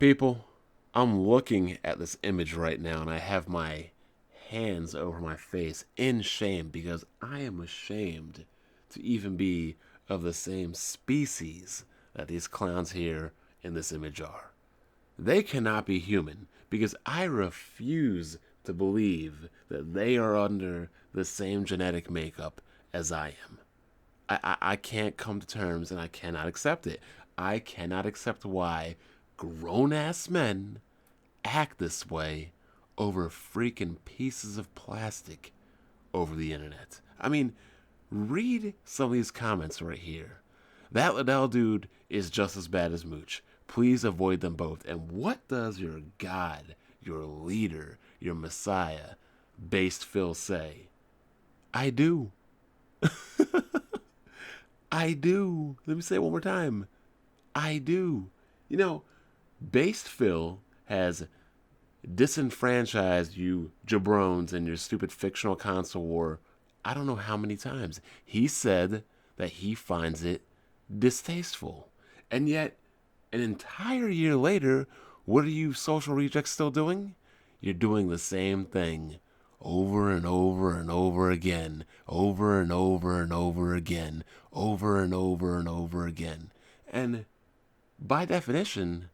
People, I'm looking at this image right now and I have my hands over my face in shame because I am ashamed to even be of the same species that these clowns here in this image are. They cannot be human because I refuse to believe that they are under the same genetic makeup as I am. I can't come to terms and I cannot accept it. I cannot accept why grown ass men act this way over freaking pieces of plastic over the internet. I mean, read some of these comments right here. That Liddell dude is just as bad as Mooch. Please avoid them both. And what does your God, your leader, your Messiah, based Phil say? I do. I do. Let me say it one more time. I do. You know, based Phil has disenfranchised you jabrones and your stupid fictional console war I don't know how many times. He said that he finds it distasteful. And yet, an entire year later, what are you social rejects still doing? You're doing the same thing over and over and over again, over and over and over again, over and over and over again. And by definition,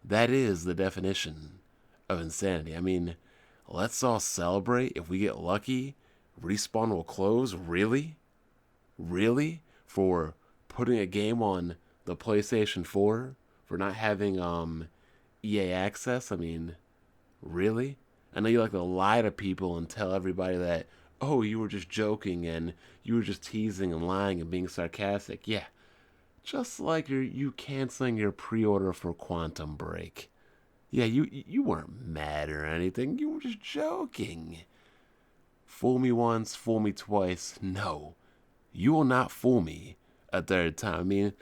that is the definition of insanity. I mean, let's all celebrate if we get lucky. Respawn will close? Really? Really? For putting a game on the PlayStation 4? For not having EA access? I mean, really? I know you like to lie to people and tell everybody that, oh, you were just joking and you were just teasing and lying and being sarcastic. Yeah, just like you canceling your pre-order for Quantum Break. Yeah, you weren't mad or anything. You were just joking. Fool me once, fool me twice. No, you will not fool me a third time. I mean,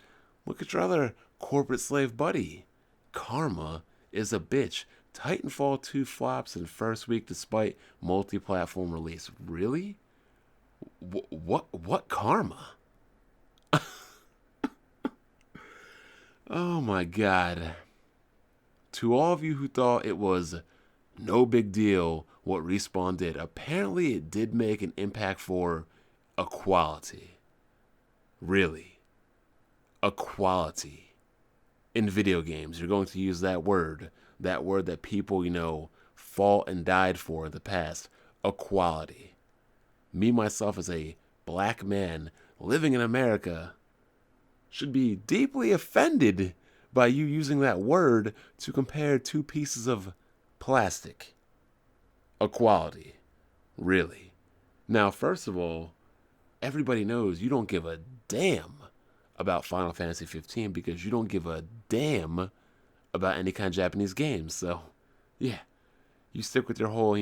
look at your other corporate slave buddy. Karma is a bitch. Titanfall 2 flops in first week despite multi-platform release. Really? What karma? Oh my god. To all of you who thought it was no big deal what Respawn did, apparently it did make an impact for equality. Really. Equality. In video games, you're going to use that word that people, fought and died for in the past. Equality. Me, myself, as a black man living in America, should be deeply offended by you using that word to compare two pieces of plastic. Equality. Really. Now, first of all, everybody knows you don't give a damn about Final Fantasy 15 because you don't give a damn about any kind of Japanese games. So, yeah, you stick with your whole,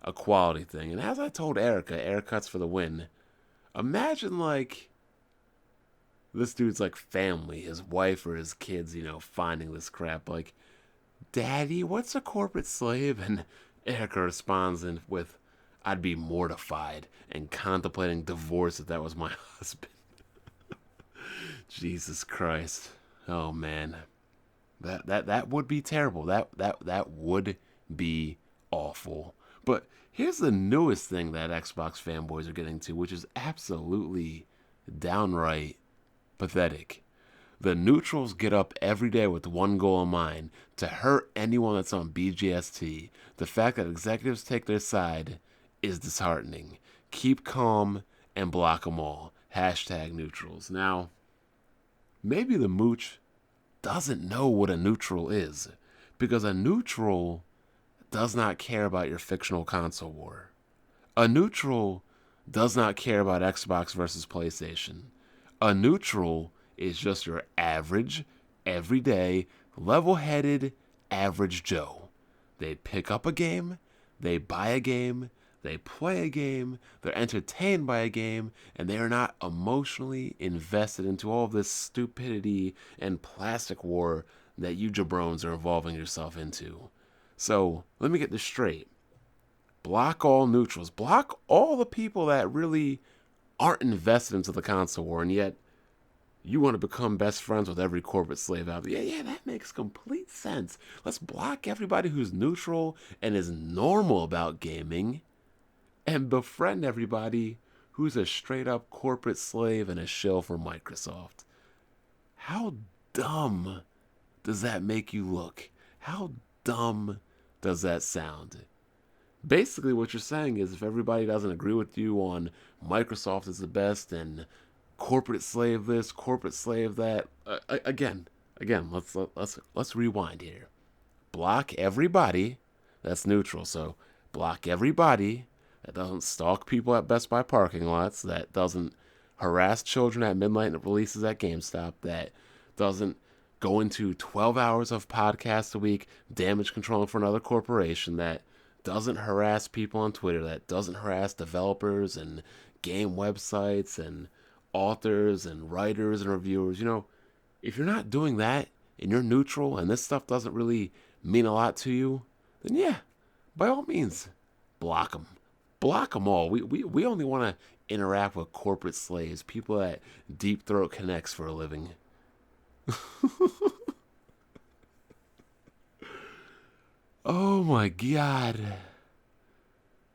equality thing. And as I told Erica, Air Cuts for the win, imagine, this dude's, family, his wife or his kids, finding this crap. Like, Daddy, what's a corporate slave? And Erica responds with, I'd be mortified and contemplating divorce if that was my husband. Jesus Christ. Oh, man. That would be terrible. That would be awful. But here's the newest thing that Xbox fanboys are getting to, which is absolutely downright pathetic. The neutrals get up every day with one goal in mind: to hurt anyone that's on BGST. The fact that executives take their side is disheartening. Keep calm and block them all. Hashtag neutrals. Now, maybe the mooch doesn't know what a neutral is, because a neutral does not care about your fictional console war. A neutral does not care about Xbox versus PlayStation. A neutral is just your average, everyday, level-headed, average Joe. They pick up a game, they buy a game, they play a game, they're entertained by a game, and they are not emotionally invested into all of this stupidity and plastic war that you jabrones are involving yourself into. So, let me get this straight. Block all neutrals. Block all the people that really aren't invested into the console war, and yet You want to become best friends with every corporate slave out there. Yeah, that makes complete sense. Let's block everybody who's neutral and is normal about gaming and befriend everybody who's a straight up corporate slave and a shill for Microsoft. How dumb does that make you look? How dumb does that sound? Basically, what you're saying is if everybody doesn't agree with you on Microsoft is the best and corporate slave this, corporate slave that, again, let's rewind here. Block everybody that's neutral. So block everybody that doesn't stalk people at Best Buy parking lots, that doesn't harass children at midnight releases at GameStop, that doesn't go into 12 hours of podcasts a week, damage controlling for another corporation, that doesn't harass people on Twitter, that doesn't harass developers and game websites and authors and writers and reviewers. If you're not doing that and you're neutral and this stuff doesn't really mean a lot to you, then yeah, by all means, block them. Block them all. We only want to interact with corporate slaves, people that Deep Throat connects for a living. Oh my god.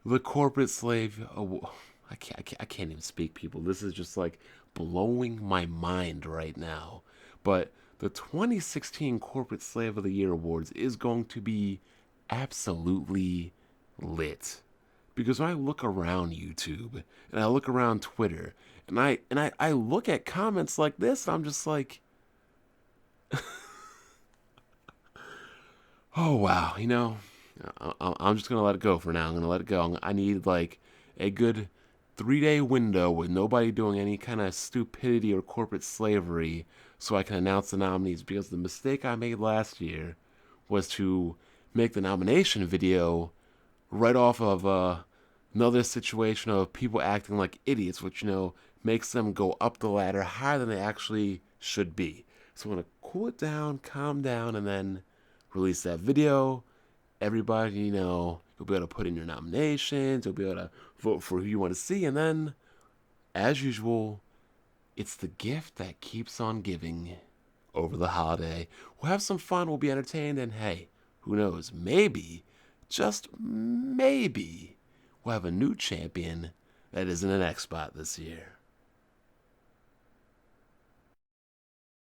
The corporate slave. Oh, I can't even speak, people. This is just like blowing my mind right now. But the 2016 Corporate Slave of the Year Awards is going to be absolutely lit. Because when I look around YouTube and I look around Twitter and I look at comments like this, I'm just like, oh wow, I'm just gonna let it go for now. I'm gonna let it go. I need like a good 3 day window with nobody doing any kind of stupidity or corporate slavery so I can announce the nominees, because the mistake I made last year was to make the nomination video right off of another situation of people acting like idiots, which makes them go up the ladder higher than they actually should be. So I'm gonna cool it down, calm down, and then release that video. Everybody, you'll be able to put in your nominations, you'll be able to vote for who you want to see, and then, as usual, it's the gift that keeps on giving over the holiday. We'll have some fun, we'll be entertained, and hey, who knows, maybe, just maybe, we'll have a new champion that isn't an X-Bot this year.